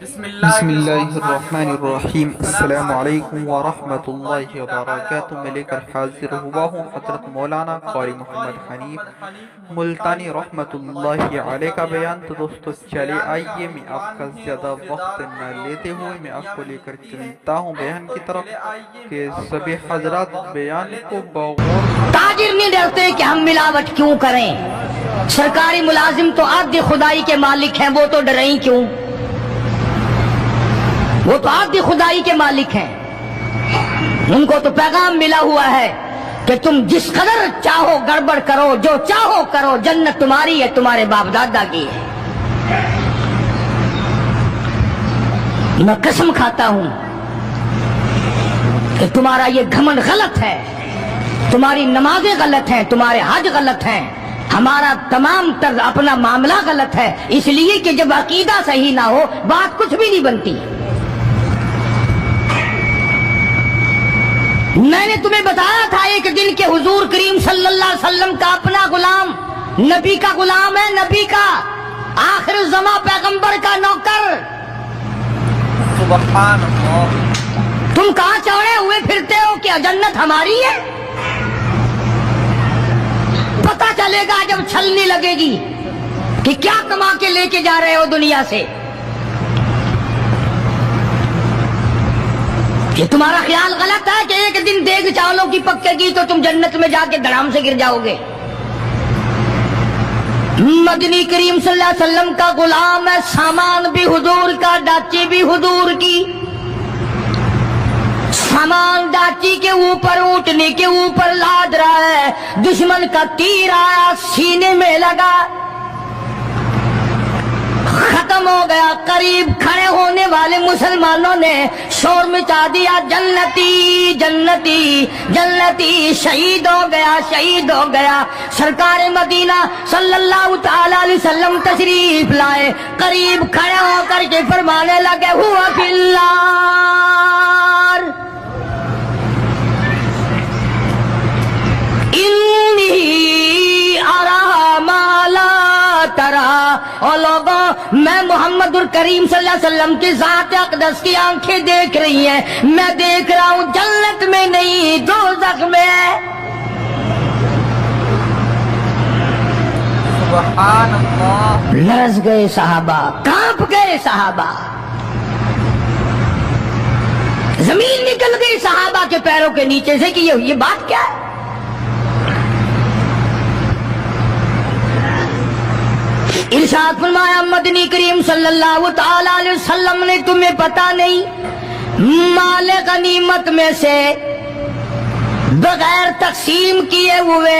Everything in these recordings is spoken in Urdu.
بسم اللہ الرحمن الرحیم۔ السلام علیکم ورحمۃ اللہ وبرکاتہ۔ میں لے کر حاضر ہوا ہوں حضرت مولانا قاری محمد حنیف ملتانی رحمۃ اللہ علیہ کا بیان۔ تو دوستو چلے آئیے، میں آپ کا زیادہ وقت نہ لیتے ہوئے میں آپ کو لے کر چلتا ہوں بیان کی طرف کہ سبھی حضرات بیان کو بغور۔ تاجر نہیں ڈرتے کہ ہم ملاوٹ کیوں کریں، سرکاری ملازم تو عہد خدائی کے مالک ہیں، وہ تو ڈریں کیوں؟ وہ تو عہد خدائی کے مالک ہیں، ان کو تو پیغام ملا ہوا ہے کہ تم جس قدر چاہو گڑبڑ کرو، جو چاہو کرو، جنت تمہاری ہے، تمہارے باپ دادا کی ہے۔ میں قسم کھاتا ہوں کہ تمہارا یہ گھمنڈ غلط ہے، تمہاری نمازیں غلط ہیں، تمہارے حج غلط ہیں، ہمارا تمام طرز اپنا معاملہ غلط ہے، اس لیے کہ جب عقیدہ صحیح نہ ہو بات کچھ بھی نہیں بنتی۔ میں نے تمہیں بتایا تھا ایک دن کہ حضور کریم صلی اللہ علیہ وسلم کا اپنا غلام نبی کا غلام ہے، نبی کا آخر الزماں پیغمبر کا نوکر۔ سبحان اللہ۔ تم کہاں چڑھے ہوئے پھرتے ہو کہ جنت ہماری ہے؟ پتہ چلے گا جب چھلنی لگے گی کہ کیا کما کے لے کے جا رہے ہو دنیا سے۔ یہ تمہارا خیال غلط ہے کہ ایک دن دیگ چاولوں کی پکے گی تو تم جنت میں جا کے دھڑام سے گر جاؤ گے۔ مدنی کریم صلی اللہ علیہ وسلم کا غلام ہے، سامان بھی حضور کا، ڈاچی بھی حضور کی۔ سامان ڈاچی کے اوپر، اونٹنی کے اوپر لاد رہا ہے، دشمن کا تیر آیا سینے میں لگا، ختم ہو گیا۔ قریب کھڑے ہونے والے مسلمانوں نے شور مچا دیا، جنتی جنتی جنتی، شہید ہو گیا شہید ہو گیا۔ سرکار مدینہ صلی اللہ تعالی علیہ وسلم تشریف لائے، قریب کھڑے ہو کر کے فرمانے لگے، ہوا فی النار انی ارا ما لا ترا۔ اور لوگوں، میں محمد الکریم صلی اللہ علیہ وسلم کی ذات اقدس کی آنکھیں دیکھ رہی ہیں، میں دیکھ رہا ہوں جنت میں نہیں دوزخ میں ہے۔ سبحان اللہ۔ لرز گئے صحابہ، کانپ گئے صحابہ، زمین نکل گئی صحابہ کے پیروں کے نیچے سے کہ یہ بات کیا ہے۔ ارشاد فرمایا مدنی کریم صلی اللہ تعالی علیہ وسلم نے، تمہیں پتا نہیں مال غنیمت میں سے بغیر تقسیم کیے ہوئے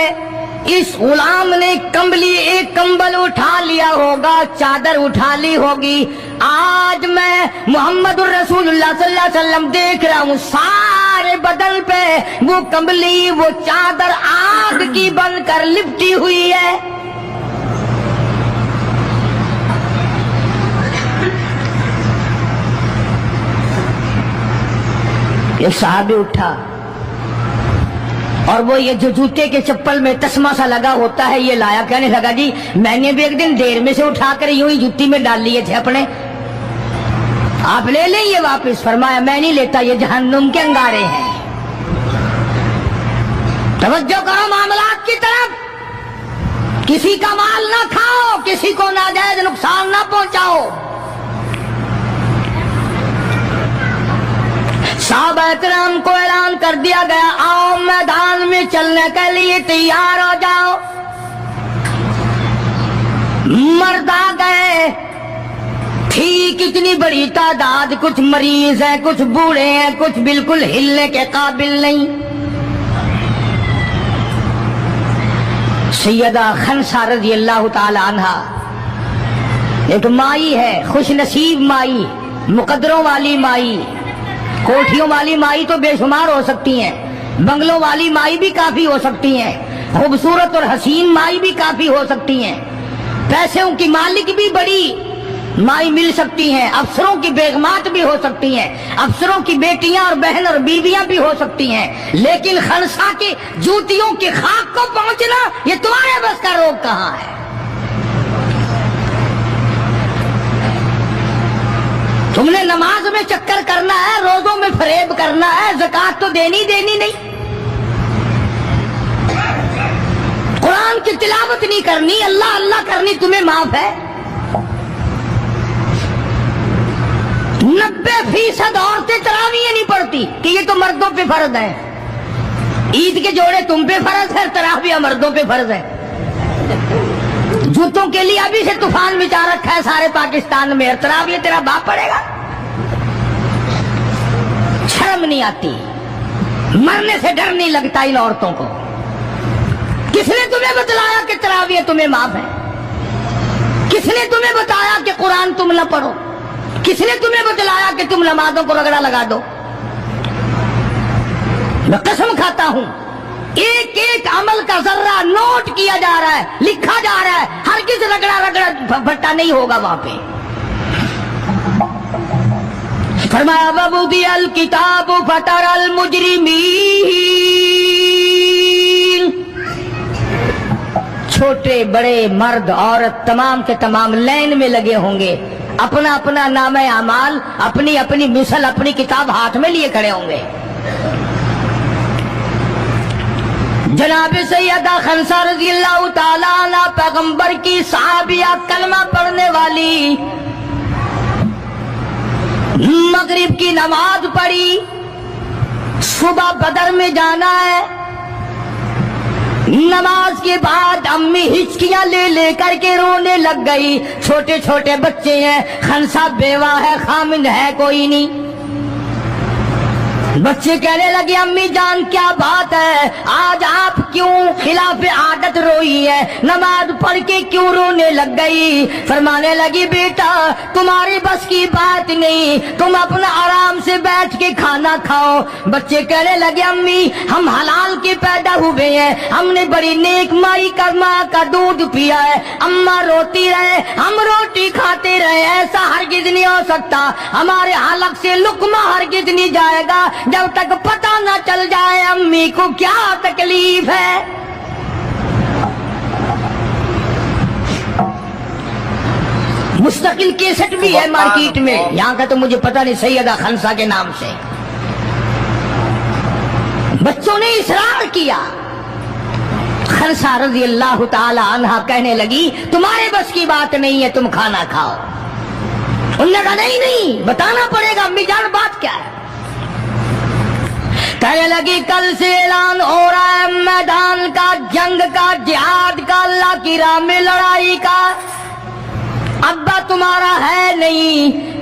اس غلام نے ایک کمبل اٹھا لیا ہوگا، چادر اٹھا لی ہوگی۔ آج میں محمد الرسول اللہ صلی اللہ علیہ وسلم دیکھ رہا ہوں سارے بدن پہ وہ کمبلی، وہ چادر آگ کی بن کر لپٹی ہوئی ہے۔ ایک صحابی اٹھا اور وہ یہ جو جوتے کے چپل میں تسمہ سا لگا ہوتا ہے یہ لایا، کہنے لگا جی میں نے بھی ایک دن دیر میں سے اٹھا کر یوں ہی جوتی میں ڈال لیے تھے اپنے، آپ لے لیں یہ واپس۔ فرمایا میں نہیں لیتا، یہ جہنم کے انگارے ہیں۔ توجہ کرو معاملات کی طرف، کسی کا مال نہ کھاؤ، کسی کو ناجائز نقصان نہ پہنچاؤ۔ صحابہ کرام کو اعلان کر دیا گیا، آؤ میدان میں چلنے کے لیے تیار ہو جاؤ۔ مرد آ گئے، تھی کتنی بڑی تعداد، کچھ مریض ہیں، کچھ بوڑھے ہیں، کچھ بالکل ہلنے کے قابل نہیں۔ سیدہ خنسا رضی اللہ تعالی عنہا ایک مائی ہے، خوش نصیب مائی، مقدروں والی مائی۔ کوٹھیوں والی مائی تو بے شمار ہو سکتی ہیں، بنگلوں والی مائی بھی کافی ہو سکتی ہیں، خوبصورت اور حسین مائی بھی کافی ہو سکتی ہیں، پیسوں کی مالک بھی بڑی مائی مل سکتی ہیں، افسروں کی بیگمات بھی ہو سکتی ہیں، افسروں کی بیٹیاں اور بہن اور بیویاں بھی ہو سکتی ہیں، لیکن خنسا کی جوتیوں کی خاک کو پہنچنا یہ تمہارے بس کا روگ کہاں ہے؟ تم نے نماز میں چکر کرنا ہے، روزوں میں فریب کرنا ہے، زکات تو دینی نہیں، قرآن کی تلاوت نہیں کرنی، اللہ اللہ کرنی تمہیں معاف ہے۔ 90% عورتیں تراویح نہیں پڑھتی کہ یہ تو مردوں پہ فرض ہے۔ عید کے جوڑے تم پہ فرض ہے، تراویح مردوں پہ فرض ہے۔ جوتوں کے لیے ابھی سے طوفان مچا رکھا ہے سارے پاکستان میں، تراویح تیرا باپ پڑے گا؟ شرم نہیں آتی، مرنے سے ڈر نہیں لگتا ان عورتوں کو۔ کس نے تمہیں بتلایا کہ تراویح تمہیں معاف ہے؟ کس نے تمہیں بتایا کہ قرآن تم نہ پڑھو؟ کس نے تمہیں بتلایا کہ تم نمازوں کو رگڑا لگا دو؟ میں قسم کھاتا ہوں، ایک ایک عمل کا ذرہ نوٹ کیا جا رہا ہے، لکھا جا رہا ہے، ہرگز رگڑا بھٹا نہیں ہوگا وہاں پہ۔ فرمایا وَوُضِعَ الْكِتَابُ فَتَرَى الْمُجْرِمِينَ، چھوٹے بڑے مرد عورت تمام کے تمام لائن میں لگے ہوں گے، اپنا اپنا نامہ اعمال، اپنی اپنی مثل، اپنی کتاب ہاتھ میں لیے کھڑے ہوں گے۔ جناب سیدہ خنسا رضی اللہ تعالیٰ عنہ پیغمبر کی صحابیہ، کلمہ پڑھنے والی، مغرب کی نماز پڑھی، صبح بدر میں جانا ہے، نماز کے بعد امی ہچکیاں لے لے کر کے رونے لگ گئی، چھوٹے چھوٹے بچے ہیں، خنسا بیوہ ہے، خامند ہے کوئی نہیں۔ بچے کہنے لگے امی جان کیا بات ہے، آج آپ کیوں خلاف عادت روئی ہے، نماز پڑھ کے کیوں رونے لگ گئی؟ فرمانے لگی بیٹا تمہاری بس کی بات نہیں، تم اپنا آرام سے بیٹھ کے کھانا کھاؤ۔ بچے کہنے لگے امی ہم حلال کے پیدا ہوئے ہیں، ہم نے بڑی نیک مائی کا ماں کا دودھ پیا ہے، اماں روتی رہے ہم روٹی کھاتے رہے، ایسا ہرگز نہیں ہو سکتا، ہمارے حلق سے لقمہ ہرگز نہیں جائے گا جب تک پتہ نہ چل جائے امی کو کیا تکلیف ہے۔ مستقل کیسٹ بھی ہے مارکیٹ میں، یہاں کا تو مجھے پتہ نہیں، سیدہ خنسا کے نام سے۔ بچوں نے اصرار کیا، خنسا رضی اللہ تعالی عنہا کہنے لگی تمہارے بس کی بات نہیں ہے، تم کھانا کھاؤ۔ انہوں نے کہا نہیں بتانا پڑے گا امی جان بات کیا ہے۔ کہنے لگی کل سے اعلان ہو رہا ہے میدان کا، جنگ کا، جہاد کا، اللہ کی راہ میں لڑائی کا، ابا تمہارا ہے نہیں،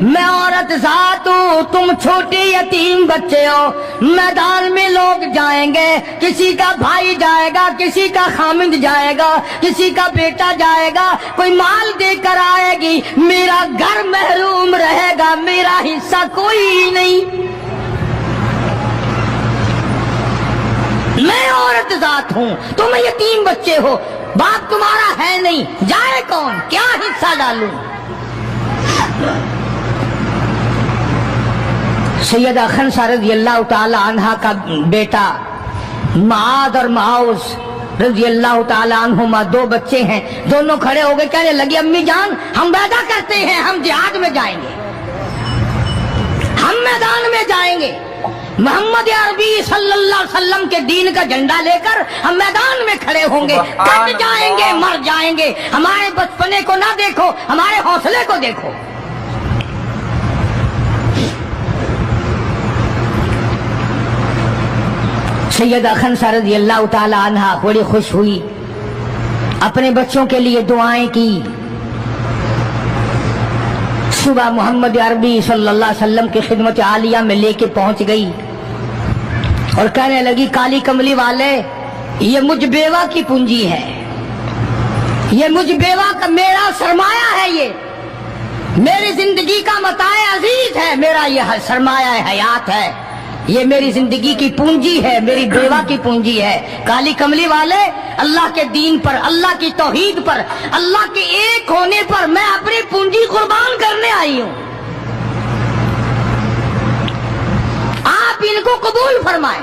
میں عورت ذات ہوں، تم چھوٹے یتیم بچے ہو، میدان میں لوگ جائیں گے، کسی کا بھائی جائے گا، کسی کا خامند جائے گا، کسی کا بیٹا جائے گا، کوئی مال دے کر آئے گی، میرا گھر محروم رہے گا، میرا حصہ کوئی نہیں، میں عورت ذات ہوں، تم یتیم بچے ہو، باپ تمہارا ہے نہیں، جائے کون، کیا حصہ ڈالوں؟ سیدہ خنسا رضی اللہ تعالی عنہا کا بیٹا معاذ اور معاوذ رضی اللہ تعالی عنہما، دو بچے ہیں، دونوں کھڑے ہو گئے، کہنے لگے امی جان ہم وعدہ کرتے ہیں ہم جہاد میں جائیں گے، ہم میدان میں جائیں گے، محمد عربی صلی اللہ علیہ وسلم کے دین کا جھنڈا لے کر ہم میدان میں کھڑے ہوں گے، کٹ جائیں گے، مر جائیں گے، ہمارے بچپنے کو نہ دیکھو، ہمارے حوصلے کو دیکھو۔ سیدہ خنسا رضی اللہ تعالی عنہا بڑی خوش ہوئی، اپنے بچوں کے لیے دعائیں کی، صبح محمد عربی صلی اللہ علیہ وسلم کی خدمت عالیہ میں لے کے پہنچ گئی اور کہنے لگی کالی کملی والے یہ مجھ بیوہ کی پونجی ہے، یہ مجھ بیوہ کا میرا سرمایہ ہے، یہ میری زندگی کا متاع عزیز ہے، میرا یہ سرمایہ حیات ہے، یہ میری زندگی کی پونجی ہے، میری بیوہ کی پونجی ہے۔ کالی کملی والے اللہ کے دین پر، اللہ کی توحید پر، اللہ کے ایک ہونے پر میں اپنی پونجی قربان کرنے آئی ہوں، آپ ان کو قبول فرمائیں۔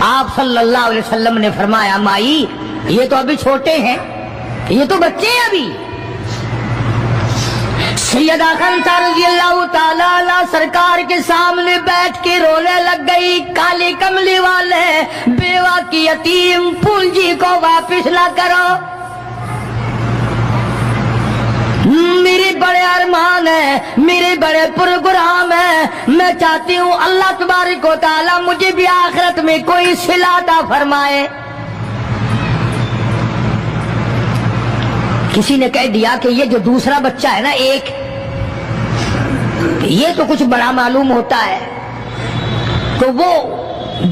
آپ صلی اللہ علیہ وسلم نے فرمایا مائی یہ تو ابھی چھوٹے ہیں، یہ تو بچے ہیں ابھی، سیدہ خنسا رضی اللہ تعالی عنہ سرکار کے سامنے بیٹھ کے رونے لگ گئی. کالی کملی والے بیوہ کی یتیم پونجی کو واپس نہ کرو. میرے بڑے ارمان ہیں, میرے بڑے پروگرام ہیں, میں چاہتی ہوں اللہ تبارک و تعالی مجھے بھی آخرت میں کوئی صلہ عطا فرمائے. کسی نے کہہ دیا کہ یہ جو دوسرا بچہ ہے نا ایک, یہ تو کچھ بڑا معلوم ہوتا ہے. تو وہ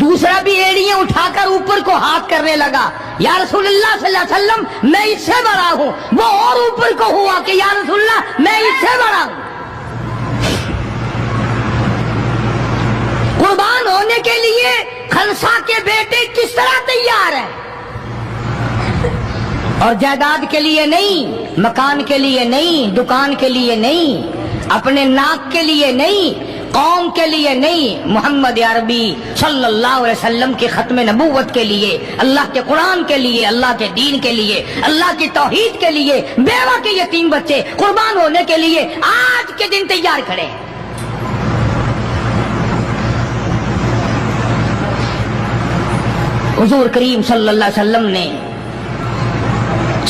دوسرا بھی ایڑیاں اٹھا کر اوپر کو ہاتھ کرنے لگا. یا رسول اللہ صلی اللہ علیہ وسلم میں اس سے بڑا ہوں. وہ اور اوپر کو ہوا کہ یا رسول اللہ میں اس سے بڑا ہوں. قربان ہونے کے لیے خنسا کے بیٹے کس طرح تیار ہیں, اور جائیداد کے لیے نہیں, مکان کے لیے نہیں, دکان کے لیے نہیں, اپنے ناک کے لیے نہیں, قوم کے لیے نہیں, محمد عربی صلی اللہ علیہ وسلم کے ختم نبوت کے لیے, اللہ کے قرآن کے لیے, اللہ کے دین کے لیے, اللہ کی توحید کے لیے, بیوہ کے یتیم بچے قربان ہونے کے لیے آج کے دن تیار کھڑے ہیں. حضور کریم صلی اللہ علیہ وسلم نے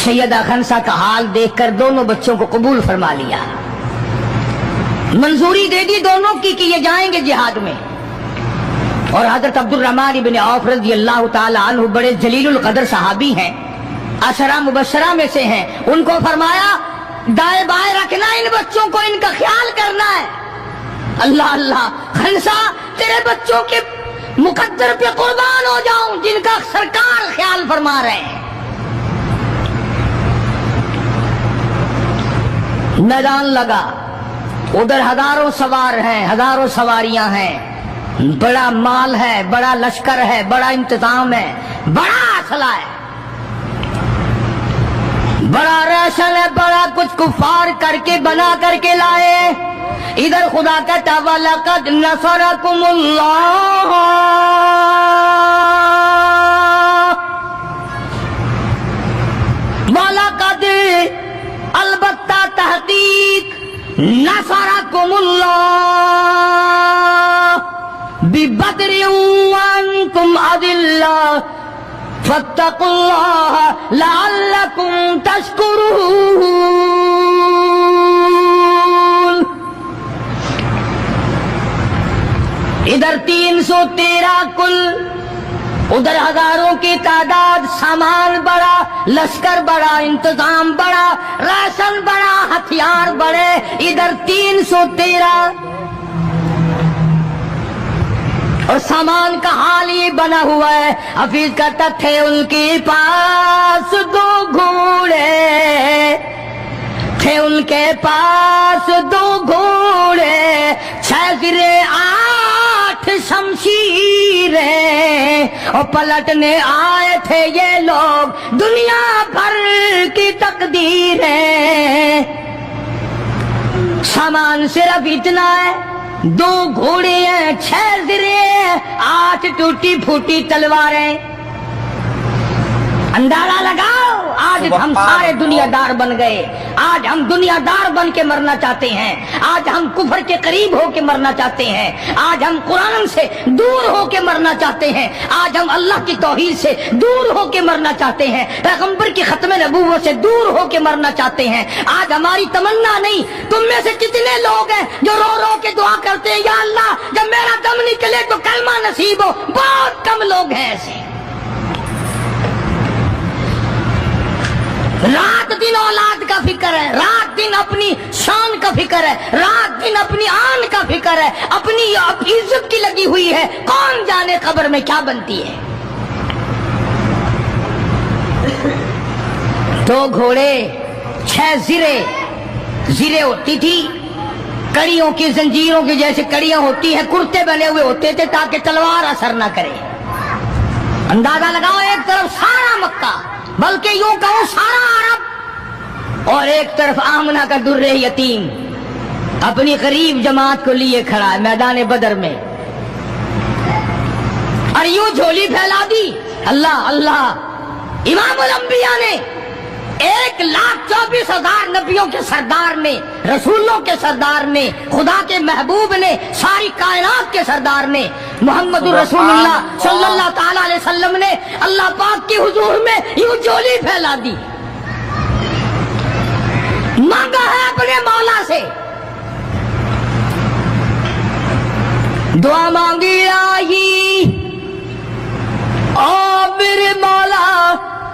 سیدہ خنسا کا حال دیکھ کر دونوں بچوں کو قبول فرما لیا, منظوری دے دی دونوں کی کہ یہ جائیں گے جہاد میں. اور حضرت عبد الرحمن بن عوف رضی اللہ تعالی عنہ بڑے جلیل القدر صحابی ہیں, عشرہ مبشرہ میں سے ہیں. ان کو فرمایا دائیں بائیں رکھنا ان بچوں کو, ان کا خیال کرنا ہے. اللہ اللہ خنسا تیرے بچوں کے مقدر پہ قربان ہو جاؤں جن کا سرکار خیال فرما رہے ہیں. میدان لگا, ادھر ہزاروں سوار ہیں, ہزاروں سواریاں ہیں, بڑا مال ہے, بڑا لشکر ہے, بڑا انتظام ہے, بڑا اسلحہ ہے, بڑا ریشن ہے, بڑا کچھ کفار کر کے بنا کر کے لائے. ادھر خدا کہتا وَلَقَدْ نَصَرَكُمُ اللَّهُ وَلَقَدْ البتہ تحقیق نصرکم اللہ ببدر وانتم اذلہ فاتقوا اللہ لعلکم تشکرون. ادھر 313 کل, ادھر ہزاروں کی تعداد, سامان بڑا, لشکر بڑا, انتظام بڑا, راشن بڑا, ہتھیار بڑے. ادھر 313 اور سامان کا حال یہ بنا ہوا ہے. حفیظ کہتا تھے ان کے پاس 2 گھوڑے, تھے ان کے پاس 2 گھوڑے, 6 زرے 8 شمشیریں, اور پلٹنے آئے تھے یہ لوگ دنیا بھر کی تقدیریں. سامان صرف اتنا ہے, 2 گھوڑے ہیں, 6 زرے ہیں, 8 ٹوٹی پھوٹی تلواریں. اندازہ لگاؤ آج ہم سارے دنیا دار بن گئے. آج ہم دنیا دار بن کے مرنا چاہتے ہیں, آج ہم کفر کے قریب ہو کے مرنا چاہتے ہیں, آج ہم قرآن سے دور ہو کے مرنا چاہتے ہیں, آج ہم اللہ کی توحید سے دور ہو کے مرنا چاہتے ہیں, پیغمبر کی ختم نبوت سے دور ہو کے مرنا چاہتے ہیں. آج ہماری تمنا نہیں. تم میں سے کتنے لوگ ہیں جو رو رو کے دعا کرتے ہیں یا اللہ جب میرا دم نکلے تو کلمہ نصیب ہو؟ بہت کم لوگ ہیں ایسے. رات دن اولاد کا فکر ہے, رات دن اپنی شان کا فکر ہے, رات دن اپنی آن کا فکر ہے, اپنی عزت کی لگی ہوئی ہے. کون جانے قبر میں کیا بنتی ہے. 2 گھوڑے, 6 زرے. زرے ہوتی تھی کڑیوں کی, زنجیروں کی جیسے کڑیاں ہوتی ہیں, کرتے بنے ہوئے ہوتے تھے تاکہ تلوار اثر نہ کرے. اندازہ لگاؤ, ایک طرف سارا مکہ, بلکہ یوں کہوں سارا عرب, اور ایک طرف آمنہ کا در یتیم اپنی غریب جماعت کو لیے کھڑا ہے میدان بدر میں, اور یوں جھولی پھیلا دی. اللہ اللہ, امام الانبیاء نے 1,24,000 نبیوں کے سردار نے، رسولوں کے سردار نے، خدا کے محبوب نے، ساری کائنات کے سردار نے، محمد رسول اللہ صلی اللہ تعالی علیہ وسلم نے اللہ پاک کے حضور میں یوں جولی پھیلا دی، مانگا ہے اپنے مولا سے، دعا مانگی آئی، او میرے مولا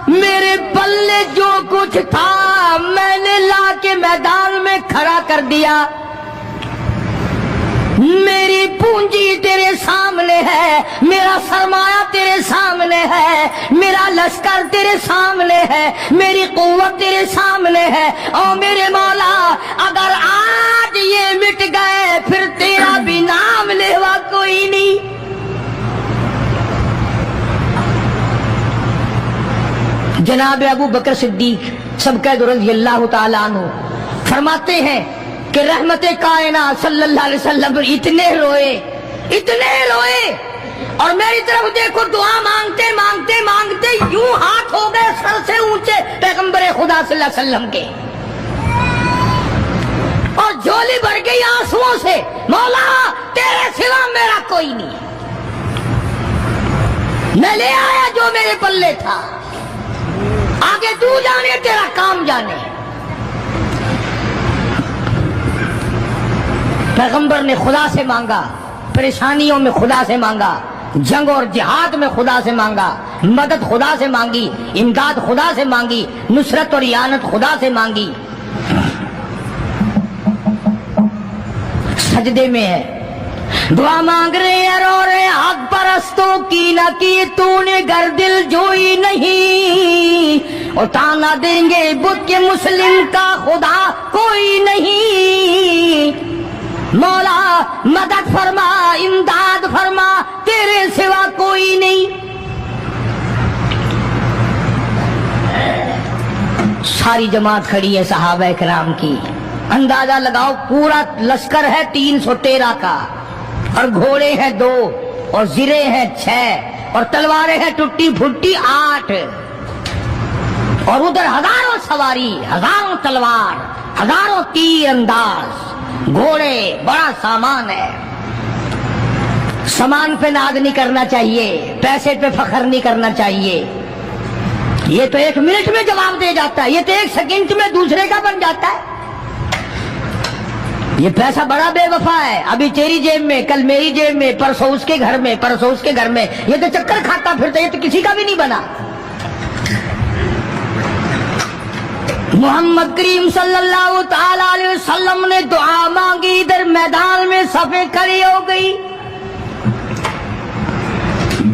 میرے پلے جو کچھ تھا میں نے لا کے میدان میں کھڑا کر دیا، میری پونجی تیرے سامنے ہے، میرا سرمایہ تیرے سامنے ہے، میرا لشکر تیرے سامنے ہے، میری قوت تیرے سامنے ہے، او میرے مولا اگر آج یہ مٹ گئے پھر تیرا بھی نام لیوا کوئی نہیں۔ جناب ابو بکر صدیق سبقید رضی اللہ تعالیٰ عنہ فرماتے ہیں کہ رحمت کائنات صلی اللہ علیہ وسلم اتنے روئے اور میری طرف دیکھو، دعا مانگتے مانگتے مانگتے یوں ہاتھ ہو گئے سر سے اونچے پیغمبر خدا صلی اللہ علیہ وسلم کے، اور جھولی بھر گئی آنسوؤں سے، مولا تیرے سوا میرا کوئی نہیں، میں لے آیا جو میرے پلے تھا، آگے تو جانے تیرا کام جانے۔ پیغمبر نے خدا سے مانگا، پریشانیوں میں خدا سے مانگا، جنگ اور جہاد میں خدا سے مانگا، مدد خدا سے مانگی، امداد خدا سے مانگی، نصرت اور اعانت خدا سے مانگی۔ سجدے میں ہے، دعا مانگ رہے ہیں، رو رہے، حق پرستوں کی نہ کی تو نے گر دل جوئی نہیں، اور تانا دیں گے بت کے مسلم کا خدا کوئی نہیں، مولا مدد فرما امداد فرما تیرے سوا کوئی نہیں۔ ساری جماعت کھڑی ہے صحابہ کرام کی، اندازہ لگاؤ پورا لشکر ہے 313 کا، اور گھوڑے ہیں 2 اور زرے ہیں 6 اور تلواریں ہیں ٹوٹی پھوٹی 8، اور ادھر ہزاروں سواری، ہزاروں تلوار، ہزاروں تیر انداز، گھوڑے، بڑا سامان ہے۔ سامان پہ ناز نہیں کرنا چاہیے، پیسے پہ فخر نہیں کرنا چاہیے، یہ تو 1 منٹ میں جواب دے جاتا ہے، یہ تو 1 سیکنڈ میں دوسرے کا بن جاتا ہے۔ یہ پیسہ بڑا بے وفا ہے، ابھی تیری جیب میں، کل میری جیب میں، پرسوں اس کے گھر میں، پرسوں اس کے گھر میں، یہ تو چکر کھاتا پھرتا، یہ تو کسی کا بھی نہیں بنا۔ محمد کریم صلی اللہ تعالی علیہ وسلم نے دعا مانگی، ادھر میدان میں صفیں کھڑی ہو گئی،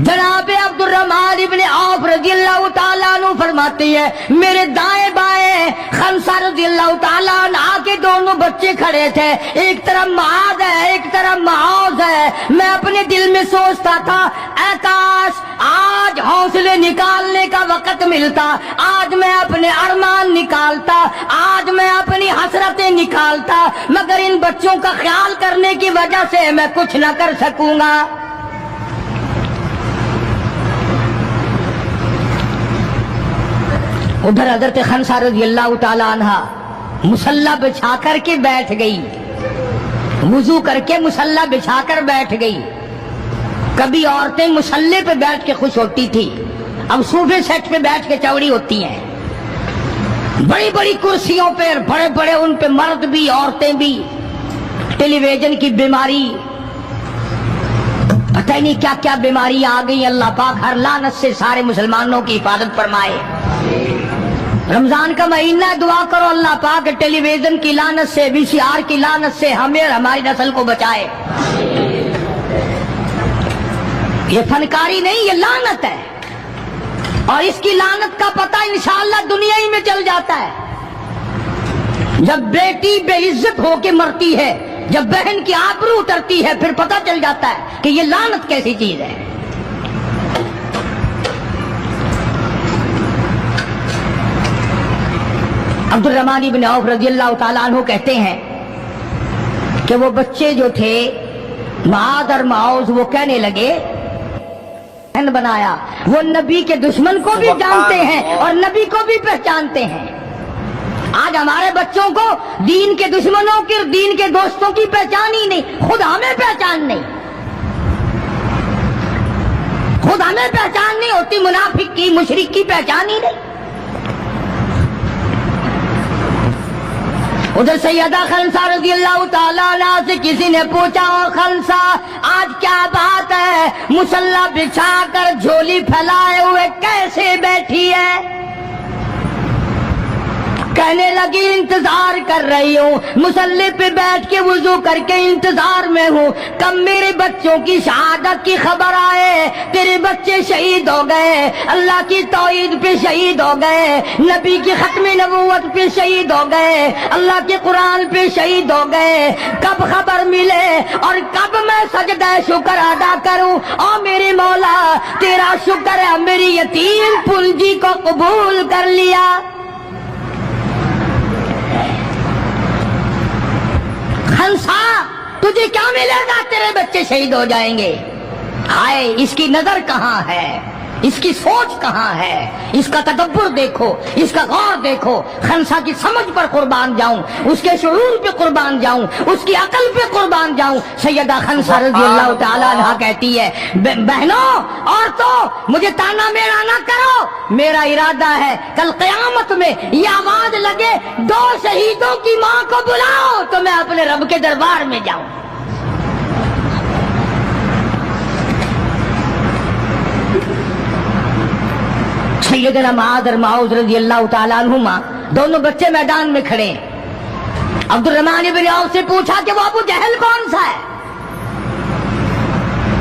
جناب عبد الرحمن ابن عوف رضی اللہ تعالیٰ عنہ فرماتے ہیں میرے دائیں بائیں خنسا رضی اللہ تعالیٰ عنہ کے دونوں بچے کھڑے تھے، ایک طرف معاذ ہے ایک طرف معوذ ہے، میں اپنے دل میں سوچتا تھا اے کاش آج حوصلے نکالنے کا وقت ملتا، آج میں اپنے ارمان نکالتا، آج میں اپنی حسرتیں نکالتا، مگر ان بچوں کا خیال کرنے کی وجہ سے میں کچھ نہ کر سکوں گا۔ ادھر حضرت خنسا رضی اللہ تعالی عنہ مصلی بچھا کر کے بیٹھ گئی، وضو کر کے مصلی بچھا کر بیٹھ گئی۔ کبھی عورتیں مصلی پہ بیٹھ کے خوش ہوتی تھی، اب صوفے سیٹ پہ بیٹھ کے چوڑی ہوتی ہیں، بڑی بڑی کرسیوں پہ، بڑے بڑے ان پہ مرد بھی عورتیں بھی، ٹیلی ویژن کی بیماری، پتہ نہیں کیا کیا بیماری آ گئی، اللہ پاک ہر لعنت سے سارے مسلمانوں کی حفاظت فرمائے۔ رمضان کا مہینہ، دعا کرو اللہ پاک ٹیلی ویژن کی لعنت سے، وی سی آر کی لعنت سے ہمیں اور ہماری نسل کو بچائے۔ یہ فنکاری نہیں، یہ لعنت ہے، اور اس کی لعنت کا پتہ انشاءاللہ دنیا ہی میں چل جاتا ہے۔ جب بیٹی بے عزت ہو کے مرتی ہے، جب بہن کی آبرو اترتی ہے، پھر پتہ چل جاتا ہے کہ یہ لعنت کیسی چیز ہے۔ عبد الرحمن ابن عوف رضی اللہ تعالیٰ عنہ کہتے ہیں کہ وہ بچے جو تھے معاذ اور معوذ، وہ کہنے لگے بنایا، وہ نبی کے دشمن کو بھی جانتے ہیں اور نبی کو بھی پہچانتے ہیں۔ آج ہمارے بچوں کو دین کے دشمنوں کی اور دین کے دوستوں کی پہچان ہی نہیں، خود ہمیں پہچان نہیں، خود ہمیں پہچان نہیں ہوتی، منافق کی مشرک کی پہچان ہی نہیں۔ ادھر سیدہ خنسا رضی اللہ تعالیٰ عنہ سے کسی نے پوچھا، خنسا آج کیا بات ہے، مصلی بچھا کر جھولی پھیلائے ہوئے کیسے بیٹھی ہے؟ کہنے لگی انتظار کر رہی ہوں، مصلی پہ بیٹھ کے وضو کر کے انتظار میں ہوں، کب میرے بچوں کی شہادت کی خبر آئے، تیرے بچے شہید ہو گئے، اللہ کی توحید پہ شہید ہو گئے، نبی کی ختم نبوت پہ شہید ہو گئے، اللہ کے قرآن پہ شہید ہو گئے، کب خبر ملے اور کب میں سجدہ شکر ادا کروں؟ او میرے مولا تیرا شکر ہے میری یتیم پنجی کو قبول کر لیا۔ خنسا تجھے کیا ملے گا، تیرے بچے شہید ہو جائیں گے۔ ہائے اس کی نظر کہاں ہے، اس کی سوچ کہاں ہے، اس کا تدبر دیکھو، اس کا غور دیکھو۔ خنسا کی سمجھ پر قربان جاؤں، اس کے شعور پہ قربان جاؤں، اس کی عقل پہ قربان جاؤں۔ سیدہ خنسا رضی اللہ تعالیٰ عنہ کہتی ہے، بہنوں عورتوں مجھے تانا میرا نہ کرو، میرا ارادہ ہے کل قیامت میں یہ آواز لگے 2 شہیدوں کی ماں کو بلاؤ تو میں اپنے رب کے دربار میں جاؤں۔ سیدنا معاذ اور معوذ رضی اللہ تعالیٰ عنہما دونوں بچے میدان میں کھڑے ہیں۔ عبد الرحمن بن عوف سے پوچھا کہ وہ ابو جہل کون سا ہے؟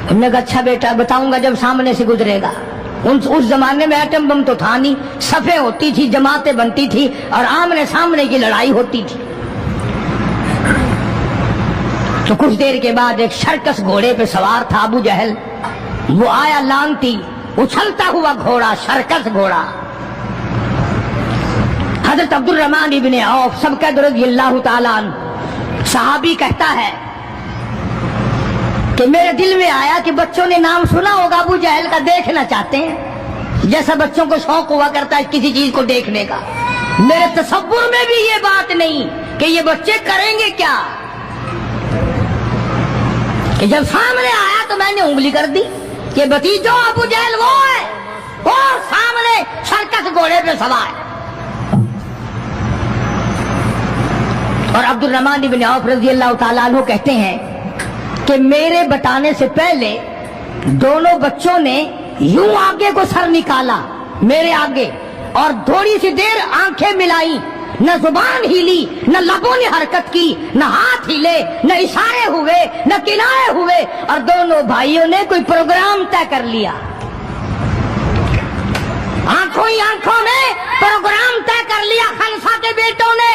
انہوں نے کہا اچھا بیٹا بتاؤں گا جب سامنے سے گزرے گا۔ اس زمانے میں ایٹم بم تو تھا نہیں، صفیں ہوتی تھی، جماعتیں بنتی تھی اور آمنے سامنے کی لڑائی ہوتی تھی۔ تو کچھ دیر کے بعد ایک شرکس گھوڑے پہ سوار تھا ابو جہل، وہ آیا لانتی اچھلتا ہوا گھوڑا، شرکس گھوڑا۔ حضرت عبد الرحمن ابن عوف سب قدر رضی اللہ تعالیٰ عنہ صحابی کہتا ہے کہ میرے دل میں آیا کہ بچوں نے نام سنا ہوگا ابو جہل کا، دیکھنا چاہتے ہیں جیسا بچوں کو شوق ہوا کرتا ہے کسی چیز کو دیکھنے کا۔ میرے تصور میں بھی یہ بات نہیں کہ یہ بچے کریں گے کیا، کہ جب سامنے آیا تو میں نے انگلی کر دی کہ بھتیجو ابو جہل وہ ہے، وہ سامنے شرکس گھوڑے پہ سوار۔ اور عبد الرحمن بن عوف رضی اللہ تعالیٰ عنہ کہتے ہیں کہ میرے بتانے سے پہلے دونوں بچوں نے یوں آگے کو سر نکالا میرے آگے اور تھوڑی سی دیر آنکھیں ملائی، نہ زبان ہلی، نہ لبوں نے حرکت کی، نہ ہاتھ ہلے، نہ اشارے ہوئے، نہ کنارے ہوئے، اور دونوں بھائیوں نے کوئی پروگرام طے کر لیا۔ آنکھوں ہی آنکھوں میں پروگرام طے کر لیا خنسا کے بیٹوں نے۔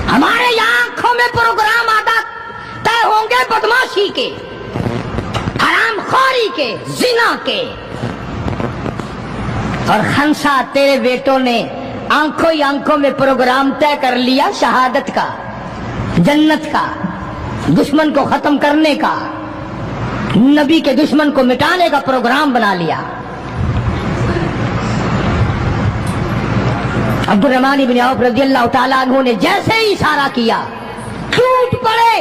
ہمارے یہاں آنکھوں میں پروگرام طے ہوں گے بدماشی کے، حرام خوری کے، زنا کے، اور خنسا تیرے بیٹوں نے آنکھوں ہی آنکھوں میں پروگرام طے کر لیا شہادت کا، جنت کا، دشمن کو ختم کرنے کا، نبی کے دشمن کو مٹانے کا پروگرام بنا لیا۔ عبد الرحمن بن عوف رضی اللہ تعالیٰ عنہ نے جیسے ہی اشارہ کیا ٹوٹ پڑے۔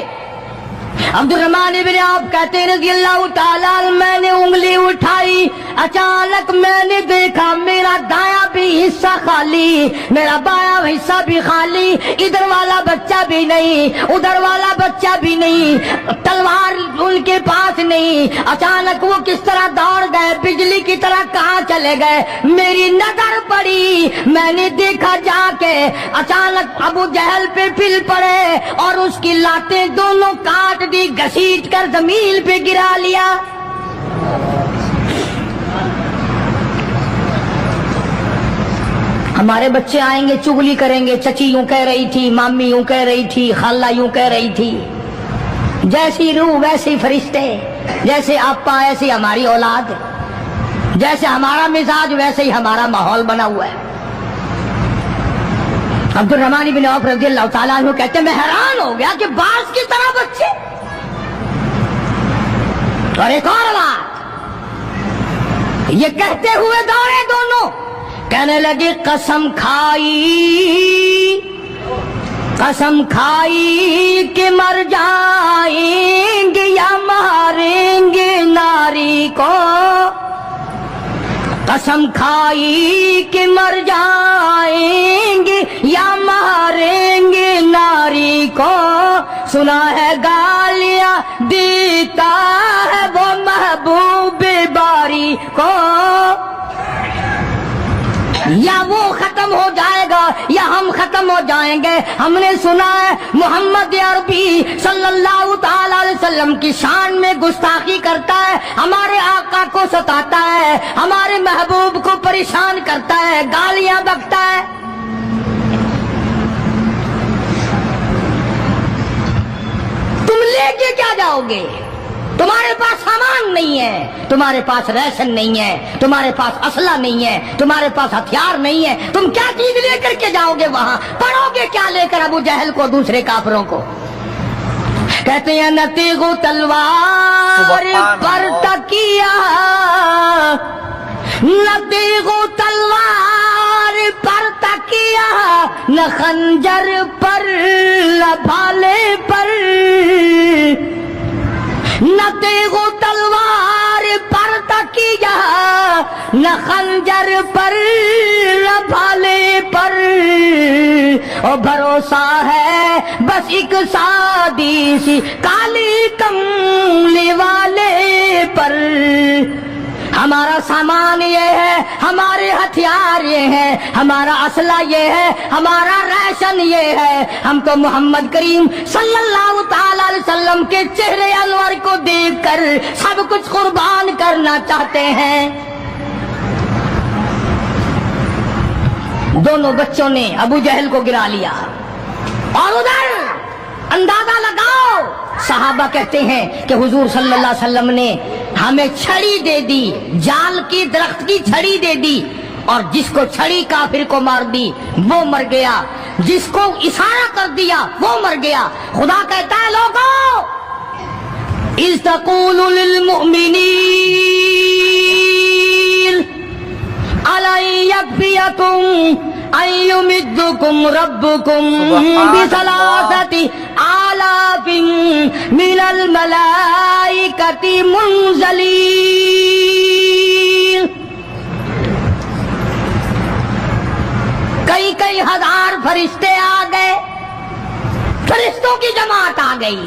عبد الرحمن بن عوف کہتے ہیں رضی اللہ تعالیٰ عنہ میں نے انگلی اٹھائی، اچانک میں نے دیکھا میرا دایاں بھی حصہ خالی، میرا بایاں حصہ بھی خالی، ادھر والا بچہ بھی نہیں، ادھر والا بچہ بھی نہیں، تلوار ان کے پاس نہیں۔ اچانک وہ کس طرح دوڑ گئے، بجلی کی طرح کہاں چلے گئے، میری نظر پڑی، میں نے دیکھا جا کے اچانک ابو جہل پہ پھل پڑے اور اس کی لاتیں دونوں کاٹ دی، گھسیٹ کر زمین پہ گرا لیا۔ ہمارے بچے آئیں گے چگلی کریں گے، چچی یوں کہہ رہی تھی، مامی یوں کہہ رہی تھی، خالہ یوں کہہ رہی تھی، جیسی روح ویسے فرشتے، جیسے آپا ایسی ہماری اولاد، جیسے ہمارا مزاج ویسے ہی ہمارا ماحول بنا ہوا ہے۔ عبد الرحمن بن عوف رضی اللہ تعالیٰ عنہ کہتے ہیں میں حیران ہو گیا کہ باز کی طرح بچے۔ اور ایک اور بات، یہ کہتے ہوئے دوڑے دونوں کہنے لگے قسم کھائی کہ مر جائیں گے یا ماریں گے ناری کو، قسم کھائی کہ مر جائیں گے یا ماریں گے ناری کو، سنا ہے گالیاں دیتا ہے وہ محبوب باری کو، یا وہ ختم ہو جائے گا یا ہم ختم ہو جائیں گے۔ ہم نے سنا ہے محمد عربی صلی اللہ تعالی علیہ وسلم کی شان میں گستاخی کرتا ہے، ہمارے آقا کو ستاتا ہے، ہمارے محبوب کو پریشان کرتا ہے، گالیاں بکتا ہے۔ تم لے کے کیا جاؤ گے؟ تمہارے پاس سامان نہیں ہے، تمہارے پاس ریشن نہیں ہے، تمہارے پاس اسلحہ نہیں ہے، تمہارے پاس ہتھیار نہیں ہے، تم کیا چیز لے کر کے جاؤ گے وہاں؟ پڑھو گے کیا لے کر ابو جہل کو، دوسرے کافروں کو؟ کہتے ہیں نہ تیغ و تلوار پر تکیہ، نہ تیغ و تلوار پر تکیہ، نہ خنجر پر نہ بھالے پر، نہ تیغ و تلوار پر تکیہ، نہ خنجر پر نہ بھالے پر، اور بھروسہ ہے بس ایک سادی سی کالی کملی والے پر۔ ہمارا سامان یہ ہے، ہمارے ہتھیار یہ ہیں، ہمارا اسلحہ یہ ہے، ہمارا ریشن یہ ہے۔ ہم تو محمد کریم صلی اللہ تعالی علیہ وسلم کے چہرے انور کو دیکھ کر سب کچھ قربان کرنا چاہتے ہیں۔ دونوں بچوں نے ابو جہل کو گرا لیا، اور ادھر اندازہ لگاؤ، صحابہ کہتے ہیں کہ حضور صلی اللہ علیہ وسلم نے ہمیں چھڑی دے دی، جال کی درخت کی چھڑی دے دی، اور جس کو چھڑی کافر کو مار دی وہ مر گیا، جس کو اشارہ کر دیا وہ مر گیا۔ خدا کہتا ہے لوگوں، اذ تقول للمؤمنین أَلَن يَكْفِيَكُمْ أَن يُمِدَّكُمْ رَبُّكُمْ بِثَلَاثَةِ آلَافٍ مِّنَ الْمَلَائِكَةِ مُنزَلِينَ۔ کئی ہزار فرشتے آ گئے، فرشتوں کی جماعت آ گئی،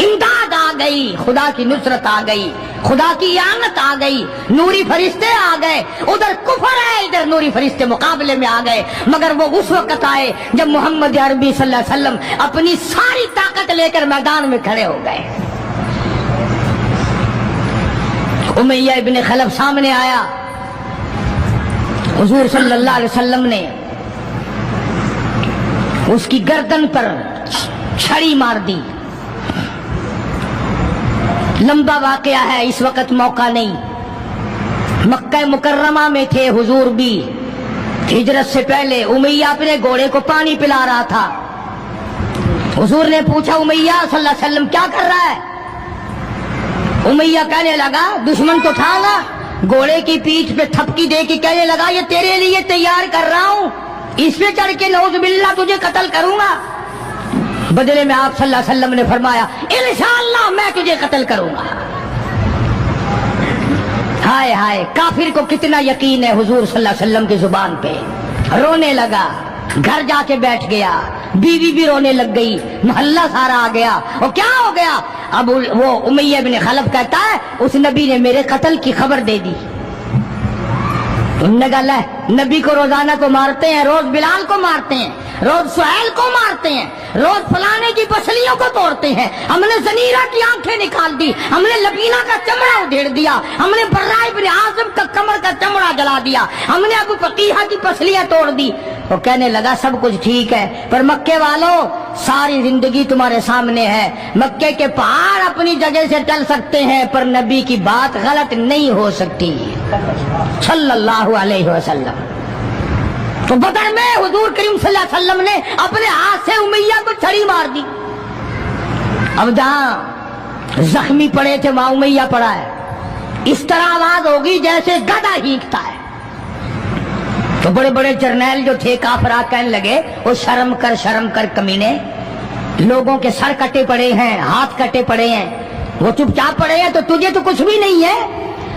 امداد آ گئی، خدا کی نصرت آ گئی، خدا کی اعانت آ گئی، نوری فرشتے آ گئے۔ ادھر کفر ہے، ادھر نوری فرشتے مقابلے میں آ گئے، مگر وہ اس وقت آئے جب محمد عربی صلی اللہ علیہ وسلم اپنی ساری طاقت لے کر میدان میں کھڑے ہو گئے۔ امیہ ابن خلف سامنے آیا، حضور صلی اللہ علیہ وسلم نے اس کی گردن پر چھڑی مار دی۔ لمبا واقعہ ہے، اس وقت موقع نہیں۔ مکہ مکرمہ میں تھے حضور بھی، ہجرت سے پہلے امیہ اپنے گھوڑے کو پانی پلا رہا تھا۔ حضور نے پوچھا امیہ صلی اللہ علیہ وسلم کیا کر رہا ہے؟ امیہ کہنے لگا دشمن تو تھا نا، گھوڑے کی پیٹھ پہ تھپکی دے کے کہنے لگا یہ تیرے لیے تیار کر رہا ہوں، اس پہ چڑھ کے نعوذ باللہ تجھے قتل کروں گا۔ بدلے میں آپ صلی اللہ علیہ وسلم نے فرمایا انشاءاللہ میں تجھے قتل کروں گا۔ ہائے ہائے، کافر کو کتنا یقین ہے حضور صلی اللہ علیہ وسلم کی زبان پہ۔ رونے لگا، گھر جا کے بیٹھ گیا، بیوی بھی رونے لگ گئی، محلہ سارا آ گیا۔ اور کیا ہو گیا؟ اب وہ امیہ بن خلف کہتا ہے اس نبی نے میرے قتل کی خبر دے دی۔ انہوں نے کہا لے، نبی کو روزانہ کو مارتے ہیں، روز بلال کو مارتے ہیں، روز سہیل کو مارتے ہیں، روز فلانے کی پسلیوں کو توڑتے ہیں، ہم نے زنیرہ کی آنکھیں نکال دی، ہم نے لبینہ کا چمڑا ادھیڑ دیا، ہم نے برا ابن عازب کا کمر کا چمڑا جلا دیا، ہم نے ابو فقیہ کی پسلیاں توڑ دی۔ وہ کہنے لگا سب کچھ ٹھیک ہے، پر مکے والوں ساری زندگی تمہارے سامنے ہے، مکے کے پہاڑ اپنی جگہ سے ٹل سکتے ہیں پر نبی کی بات غلط نہیں ہو سکتی صلی اللہ علیہ وسلم۔ تو بدر میں حضور کریم صلی اللہ علیہ وسلم نے اپنے ہاتھ سے امیہ کو چھڑی مار دی۔ اب جہاں زخمی پڑے تھے وہاں امیہ پڑا ہے، اس طرح آواز ہوگی جیسے گدھا ہینکتا ہے، تو بڑے بڑے جرنیل جو تھے کافر کہنے لگے وہ شرم کر کمینے، لوگوں کے سر کٹے پڑے ہیں، ہاتھ کٹے پڑے ہیں، وہ چپ چاپ پڑے ہیں، تو تجھے تو کچھ بھی نہیں ہے،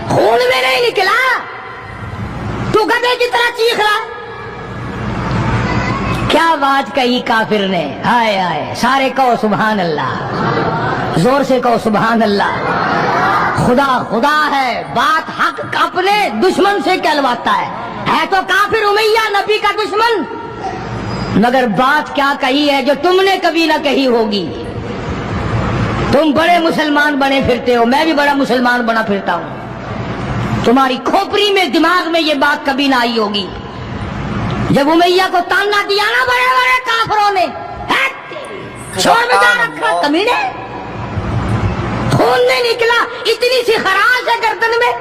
خون میں نہیں نکلا، تو گدھے کی طرح چیخ رہا۔ کیا بات کہی کافر نے، ہائے ہائے، سارے کہو سبحان اللہ، زور سے کہو سبحان اللہ۔ خدا خدا ہے، بات حق اپنے دشمن سے کہلواتا ہے تو کافر امیہ نبی کا دشمن، مگر بات کیا کہی ہے جو تم نے کبھی نہ کہی ہوگی۔ تم بڑے مسلمان بنے پھرتے ہو، میں بھی بڑا مسلمان بنا پھرتا ہوں، تمہاری کھوپڑی میں دماغ میں یہ بات کبھی نہ آئی ہوگی۔ جب امیہ کو تانا دیا نا بڑے بڑے کافروں نے، شور مچا رکھا کمینے، خون نہیں نکلا، اتنی سی خراش ہے گردن میں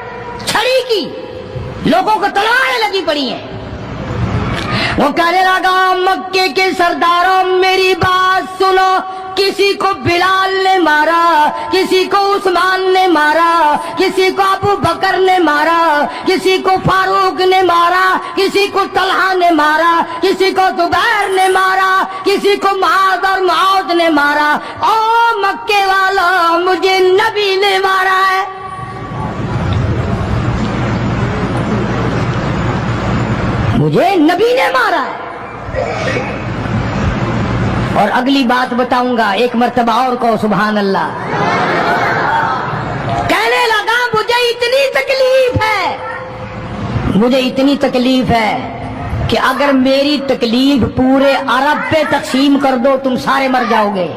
چھڑی کی، لوگوں کو تلواریں لگی پڑی ہیں۔ وہ کہنے لگا مکے کے سرداروں میری بات سنو، کسی کو بلال نے مارا، کسی کو عثمان نے مارا، کسی کو ابو بکر نے مارا، کسی کو فاروق نے مارا، کسی کو طلحہ نے مارا، کسی کو زبیر نے مارا، کسی کو معاذ اور معاذ نے مارا، او مکے والا مجھے نبی نے مارا ہے۔ مجھے نبی نے مارا ہے۔ اور اگلی بات بتاؤں گا، ایک مرتبہ اور کہو سبحان اللہ۔ کہنے لگا مجھے اتنی تکلیف ہے، مجھے اتنی تکلیف ہے کہ اگر میری تکلیف پورے عرب پہ تقسیم کر دو تم سارے مر جاؤ گے۔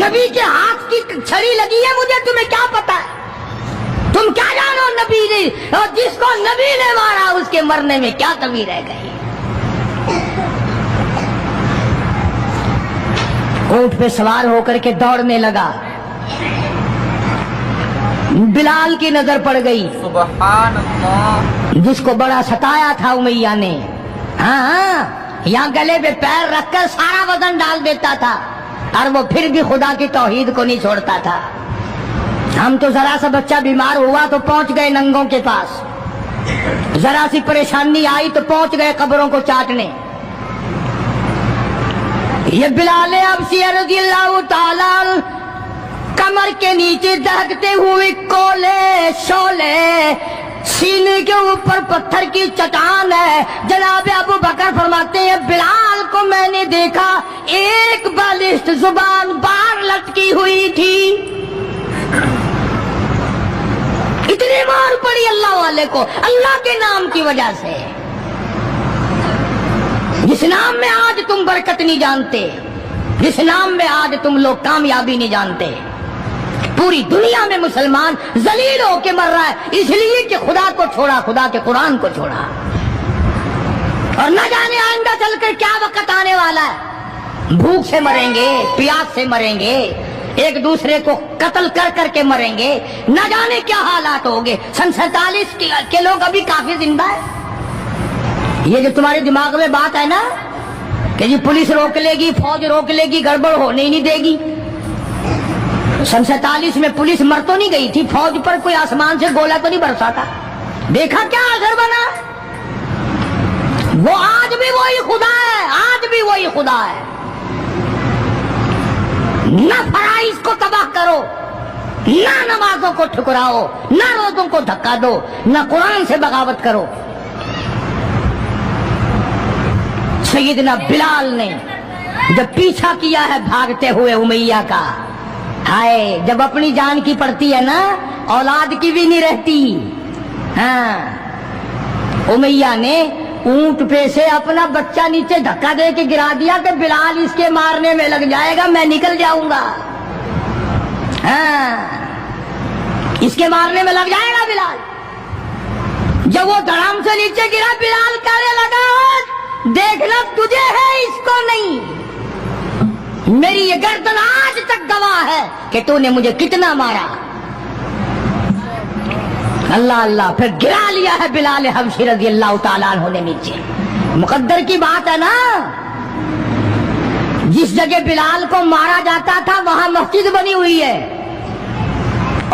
نبی کے ہاتھ کی چھڑی لگی ہے، مجھے تمہیں کیا پتا ہے، تم کیا جانو نبی نے، اور جس کو نبی نے مارا اس کے مرنے میں کیا کمی رہ گئی۔ اونٹ پہ سوار ہو کر کے دوڑنے لگا، بلال کی نظر پڑ گئی، سبحان اللہ، جس کو بڑا ستایا تھا امیہ نے، ہاں یہاں گلے پہ پیر رکھ کر سارا وزن ڈال دیتا تھا، اور وہ پھر بھی خدا کی توحید کو نہیں چھوڑتا تھا۔ ہم تو ذرا سا بچہ بیمار ہوا تو پہنچ گئے ننگوں کے پاس، ذرا سی پریشانی آئی تو پہنچ گئے قبروں کو چاٹنے۔ یہ بلال حبشی رضی اللہ تعالی کمر کے نیچے دہکتے ہوئے کولے شولے، سینے کے اوپر پتھر کی چٹان ہے۔ جناب ابو بکر فرماتے ہیں بلال کو میں نے دیکھا ایک بالشت زبان باہر لٹکی ہوئی تھی، اتنی مار پڑی اللہ والے کو اللہ کے نام کی وجہ سے، جس نام میں آج تم برکت نہیں جانتے، جس نام میں آج تم لوگ کامیابی نہیں جانتے۔ پوری دنیا میں مسلمان ذلیل ہو کے مر رہا ہے اس لیے کہ خدا کو چھوڑا، خدا کے قرآن کو چھوڑا، اور نہ جانے آئندہ چل کر کیا وقت آنے والا ہے، بھوک سے مریں گے، پیاس سے مریں گے، ایک دوسرے کو قتل کر کر کے مریں گے، نہ جانے کیا حالات ہوگے۔ سن 47 کے لوگ ابھی کافی زندہ ہے۔ یہ جو تمہارے دماغ میں بات ہے نا کہ جی پولیس روک لے گی، فوج روک لے گی، گڑبڑ ہونے ہی نہیں دے گی۔ سن 47 میں پولیس مر تو نہیں گئی تھی، فوج پر کوئی آسمان سے گولا تو نہیں برسا تھا، دیکھا کیا اثر بنا۔ وہ آج بھی وہی خدا ہے، آج بھی وہی خدا ہے۔ نہ فرائض کو تباہ کرو، نہ نمازوں کو ٹھکراؤ، نہ روزوں کو دھکا دو، نہ قرآن سے بغاوت کرو۔ سیدنا بلال نے جب پیچھا کیا ہے بھاگتے ہوئے امیہ کا، ہائے جب اپنی جان کی پڑتی ہے نا اولاد کی بھی نہیں رہتی۔ ہاں امیہ نے اونٹ پہ سے اپنا بچہ نیچے دھکا دے کے گرا دیا کہ بلال اس کے مارنے میں لگ جائے گا، میں نکل جاؤں گا، ہاں اس کے مارنے میں لگ جائے گا بلال۔ جب وہ دھڑام سے نیچے گرا بلال کہنے لگا دیکھنا تجھے ہے اس کو نہیں، میری یہ گردن آج تک گواہ ہے کہ تو نے مجھے کتنا مارا۔ اللہ اللہ، پھر گرا لیا ہے بلال حبشی رضی اللہ تعالیٰ عنہ نے نیچے۔ مقدر کی بات ہے نا، جس جگہ بلال کو مارا جاتا تھا وہاں مسجد بنی ہوئی ہے،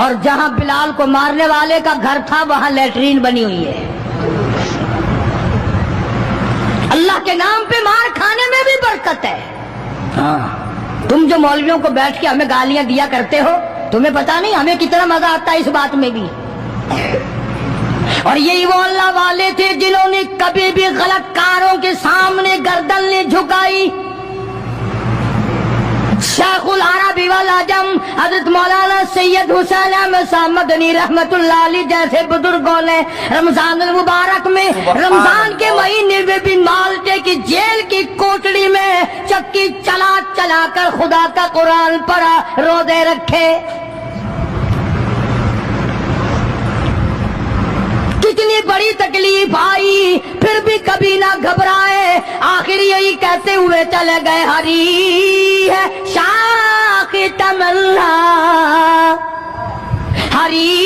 اور جہاں بلال کو مارنے والے کا گھر تھا وہاں لیٹرین بنی ہوئی ہے۔ اللہ کے نام پہ مار کھانے میں بھی برکت ہے۔ ہاں تم جو مولویوں کو بیٹھ کے ہمیں گالیاں دیا کرتے ہو، تمہیں پتا نہیں ہمیں کتنا مزہ آتا ہے اس بات میں بھی۔ اور یہی وہ اللہ والے تھے جنہوں نے کبھی بھی غلط کاروں کے سامنے گردن نہیں جھکائی۔ شیخ العرب والعجم حضرت مولانا سید حسین احمد صاحب مدنی رحمت اللہ علیہ جیسے بزرگوں نے رمضان المبارک میں، رمضان کے مہینے میں بھی مالٹے کی جیل کی کوٹڑی میں چکی چلا چلا کر خدا کا قرآن پڑھا، روزے رکھے۔ کتنی بڑی تکلیف آئی پھر بھی کبھی نہ گھبرائے، آخر یہی کہتے ہوئے چلے گئے، ہری ہے شاخ تمنا، ہری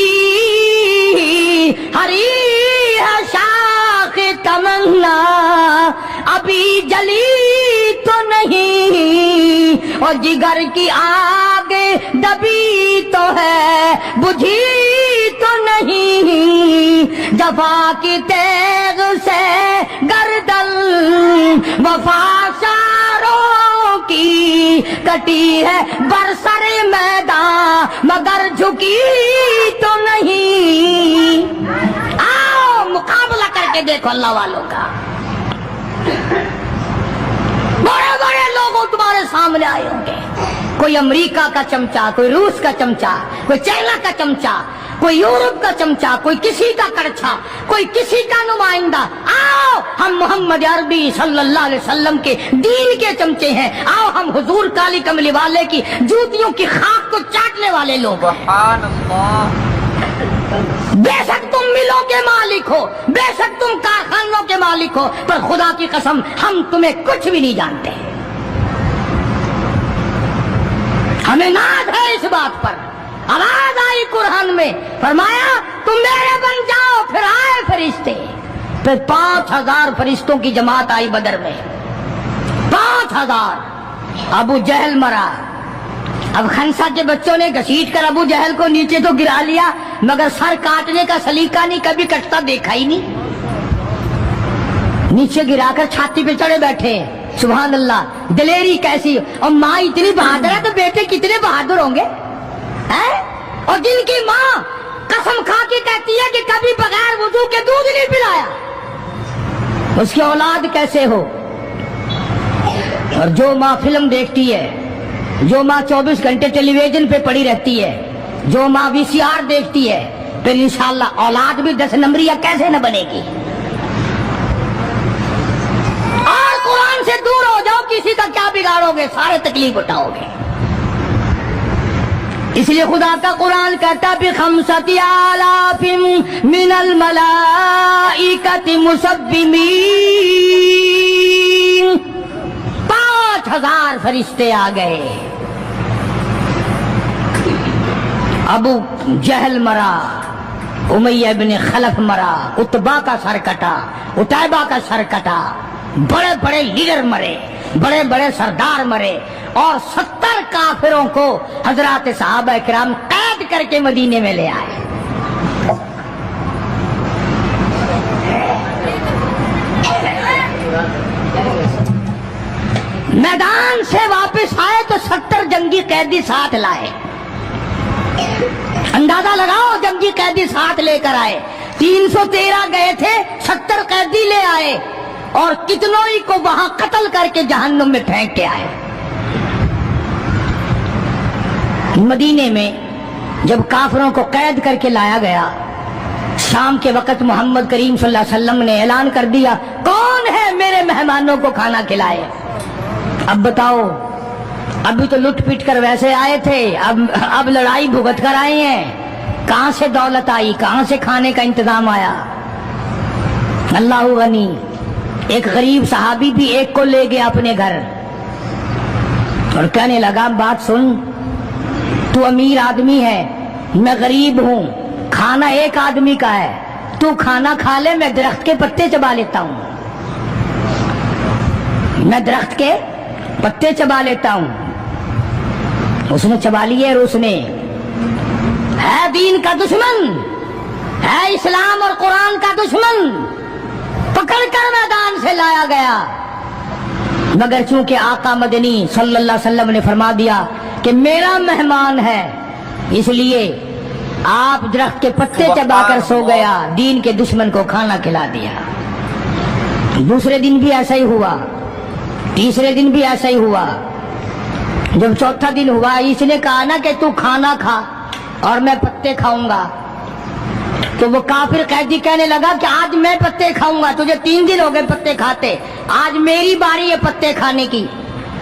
ہے شاخ تمنا، ابھی جلی تو نہیں، اور جگر کی آگ دبی تو ہے، بجھی تو نہیں، جفا کی تیغ سے گردن وفا ساروں کی کٹی ہے، برسر میدان مگر جھکی تو نہیں۔ آؤ مقابلہ کر کے دیکھو اللہ والوں کا۔ بڑے بڑے لوگ تمہارے سامنے آئے ہوں گے، کوئی امریکہ کا چمچا، کوئی روس کا چمچا، کوئی چائنا کا چمچا، کوئی یورپ کا چمچا، کوئی کسی کا کڑچھا، کوئی کسی کا نمائندہ۔ آؤ ہم محمد عربی صلی اللہ علیہ وسلم کے دین کے چمچے ہیں، آؤ ہم حضور کالی کملی والے کی جوتیوں کی خاک کو چاٹنے والے لوگ ہیں۔ سبحان اللہ۔ بے شک تم ملوں کے مالک ہو، بے شک تم کارخانوں کے مالک ہو، پر خدا کی قسم ہم تمہیں کچھ بھی نہیں جانتے۔ ہمیں ناز ہے اس بات پر۔ آواز آئی قرآن میں، فرمایا تم میرے بن جاؤ، پھر آئے فرشتے، پھر 5000 فرشتوں کی جماعت آئی بدر میں، 5000۔ ابو جہل مرا، اب خنسا کے بچوں نے گھسیٹ کر ابو جہل کو نیچے تو گرا لیا، مگر سر کاٹنے کا سلیقہ نہیں، کبھی کٹتا دیکھا ہی نہیں، نیچے گرا کر چھاتی پہ چڑھے بیٹھے۔ سبحان اللہ، دلیری کیسی! اور ماں اتنی بہادر ہے تو بیٹے کتنے بہادر ہوں گے، اور جن کی ماں قسم کھا کے کہتی ہے کہ کبھی بغیر وضو کے دودھ نہیں پلایا، اس کی اولاد کیسے ہو؟ اور جو ماں فلم دیکھتی ہے، جو ماں 24 گھنٹے ٹیلی ویژن پہ پڑی رہتی ہے، جو ماں VCR دیکھتی ہے، پھر انشاءاللہ اولاد بھی 10 نمبریہ کیسے نہ بنے گی۔ اور قرآن سے دور ہو جاؤ، کسی کا کیا بگاڑو گے، سارے تکلیف اٹھاؤ گے۔ اس لیے خدا کا قرآن کہتا بِخَمْسَةِ آلَافٍ مِّنَ الْمَلَائِكَةِ مُسَبِّمِينَ، 5000 فرشتے آ گئے۔ ابو جہل مرا، امیہ بن خلف مرا، عتبہ کا سر کٹا، عتیبہ کا سر کٹا، بڑے بڑے لیڈر مرے، بڑے بڑے سردار مرے، اور 70 کافروں کو حضرات صحابہ کرام قید کر کے مدینے میں لے آئے۔ میدان سے واپس آئے تو 70 جنگی قیدی ساتھ لائے۔ اندازہ لگاؤ، جنگی قیدی ساتھ لے کر آئے، 313 گئے تھے، 70 قیدی لے آئے، اور کتنوں ہی کو وہاں قتل کر کے جہنم میں پھینک کے آئے۔ مدینے میں جب کافروں کو قید کر کے لایا گیا، شام کے وقت محمد کریم صلی اللہ علیہ وسلم نے اعلان کر دیا، کون ہے میرے مہمانوں کو کھانا کھلائے؟ اب بتاؤ، ابھی تو لٹ پٹ کر ویسے آئے تھے، اب لڑائی بھگت کر آئے ہیں، کہاں سے دولت آئی، کہاں سے کھانے کا انتظام آیا؟ اللہ غنی۔ ایک غریب صحابی بھی ایک کو لے گیا اپنے گھر اور کہنے لگا، بات سن، تو امیر آدمی ہے، میں غریب ہوں، کھانا ایک آدمی کا ہے، تو کھانا کھا لے، میں درخت کے پتے چبا لیتا ہوں، میں درخت کے پتے چبا لیتا ہوں۔ اس نے چبا لیے، اور اس نے ہے دین کا دشمن، ہے اسلام اور قرآن کا دشمن، پکڑ کر میدان سے لایا گیا، مگر چونکہ آقا مدنی صلی اللہ علیہ وسلم نے فرما دیا کہ میرا مہمان ہے، اس لیے آپ درخت کے پتے چبا کر سو گیا، دین کے دشمن کو کھانا کھلا دیا۔ دوسرے دن بھی ایسا ہی ہوا، تیسرے دن بھی ایسا ہی ہوا۔ جب چوتھا دن ہوا، اس نے کہا نا کہ تو کھانا کھا اور میں پتے کھاؤں گا، تو وہ کافر قیدی کہنے لگا کہ آج میں پتے کھاؤں گا، تجھے 3 دن ہو گئے پتے کھاتے، آج میری باری ہے پتے کھانے کی۔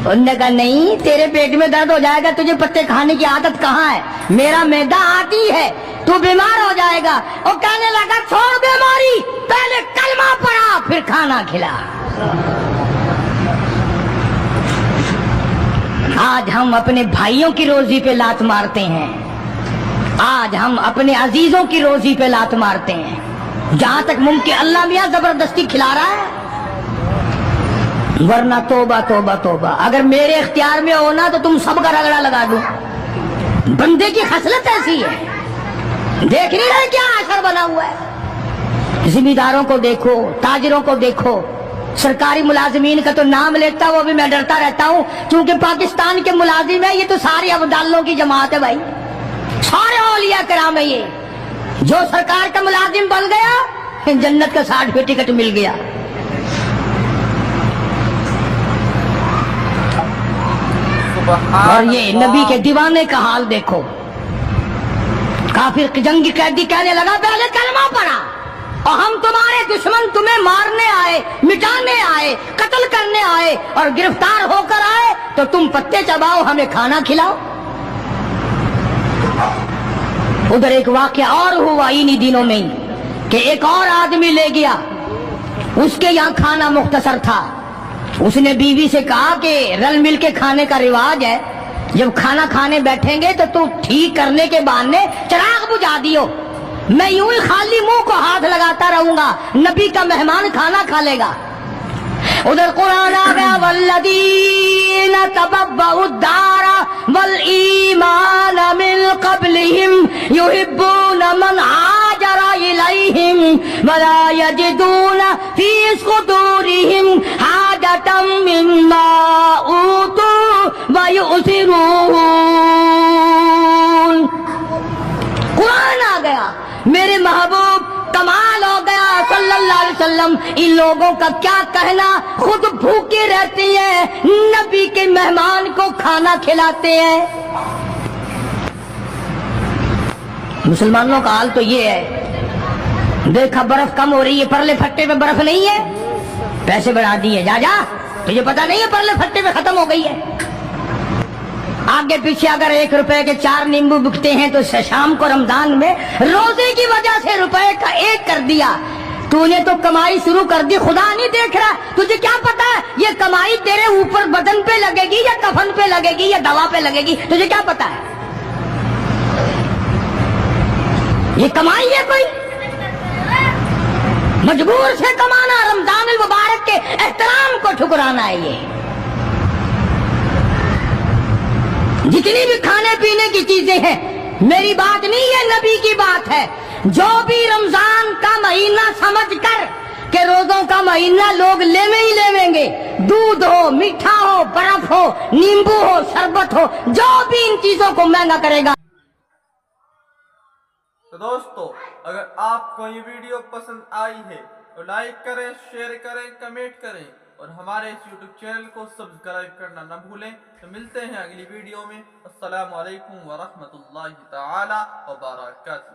انہوں نے کہا نہیں، تیرے پیٹ میں درد ہو جائے گا، تجھے پتے کھانے کی عادت کہاں ہے، میرا معدہ عادی ہے، تو بیمار ہو جائے گا۔ اور کہنے لگا چھوڑ بیماری، پہلے کلمہ پڑھا پھر کھانا کھلا۔ آج ہم اپنے بھائیوں کی روزی پہ لات مارتے ہیں، آج ہم اپنے عزیزوں کی روزی پہ لات مارتے ہیں، جہاں تک ممکن اللہ میاں زبردستی کھلا رہا ہے، ورنہ توبہ توبہ توبہ۔ اگر میرے اختیار میں ہونا تو تم سب کا رگڑا لگا دوں۔ بندے کی خصلت ایسی ہے، دیکھ نہیں رہے کیا اثر بنا ہوا ہے۔ ذمہ داروں کو دیکھو، تاجروں کو دیکھو، سرکاری ملازمین کا تو نام لیتا وہ بھی میں ڈرتا رہتا ہوں، کیونکہ پاکستان کے ملازم ہیں، یہ تو سارے ابدالوں کی جماعت ہے بھائی، سارے اولیاء کرام ہے۔ یہ جو سرکار کا ملازم بن گیا، جنت کا سرٹیفکیٹ مل گیا۔ اور یہ نبی کے دیوانے کا حال دیکھو، کافر جنگی قیدی کہنے لگا پہلے کلمہ پڑھا، اور ہم تمہارے دشمن تمہیں مارنے آئے، مٹانے آئے، قتل کرنے آئے اور گرفتار ہو کر آئے تو تم پتے چباؤ، ہمیں کھانا کھلاؤ۔ ادھر ایک واقعہ اور ہوا انہی دنوں میں ہی کہ ایک اور آدمی لے گیا، اس کے یہاں کھانا مختصر تھا، اس نے بیوی سے کہا کہ رل مل کے کھانے کا رواج ہے، جب کھانا کھانے بیٹھیں گے تو ٹھیک کرنے کے بہانے چراغ بجھا دیو، میں یوں ہی خالی منہ کو ہاتھ لگاتا رہوں گا، نبی کا مہمان کھانا کھا لے گا۔ ادھر قرآن آ گیا والذین تبوأوا الدار والایمان من قبلہم یحبون من ہاجر الیہم ولا یجدون فی صدورہم حاجة مما اوتوا ویؤثرون۔ قرآن آ گیا، میرے محبوب کمال ہو گیا صلی اللہ علیہ وسلم، ان لوگوں کا کیا کہنا، خود بھوکے رہتے ہیں، نبی کے مہمان کو کھانا کھلاتے ہیں۔ مسلمانوں کا حال تو یہ ہے، دیکھا برف کم ہو رہی ہے، پرلے پھٹے پہ برف نہیں ہے، پیسے بڑھا دیے، جا جا، تجھے پتا نہیں ہے پرلے پھٹے پہ ختم ہو گئی ہے۔ آگے پیچھے اگر 1 روپے کے 4 نیمبو بکتے ہیں تو شام کو رمضان میں روزے کی وجہ سے روپے کا 1 کر دیا، تو نے تو کمائی شروع کر دی، خدا نہیں دیکھ رہا، تجھے کیا پتا ہے یہ کمائی تیرے اوپر بدن پہ لگے گی یا کفن پہ لگے گی یا دوا پہ لگے گی، تجھے کیا پتا ہے؟ یہ کمائی ہے کوئی؟ مجبور سے کمانا، رمضان المبارک کے احترام کو ٹھکرانا ہے۔ یہ جتنی بھی کھانے پینے کی چیزیں ہیں، میری بات نہیں ہے، نبی کی بات ہے، جو بھی رمضان کا مہینہ سمجھ کر کہ روزوں کا مہینہ لوگ لیویں ہی لیویں گے، دودھ ہو، میٹھا ہو، برف ہو، نیمبو ہو، شربت ہو، جو بھی ان چیزوں کو مہنگا کرے گا۔ تو دوستو، اگر آپ کو یہ ویڈیو پسند آئی ہے تو لائک کریں، شیئر کریں، کمنٹ کریں اور ہمارے اس یوٹیوب چینل کو سبسکرائب کرنا نہ بھولیں۔ تو ملتے ہیں اگلی ویڈیو میں۔ السلام علیکم ورحمۃ اللہ تعالی وبرکاتہ۔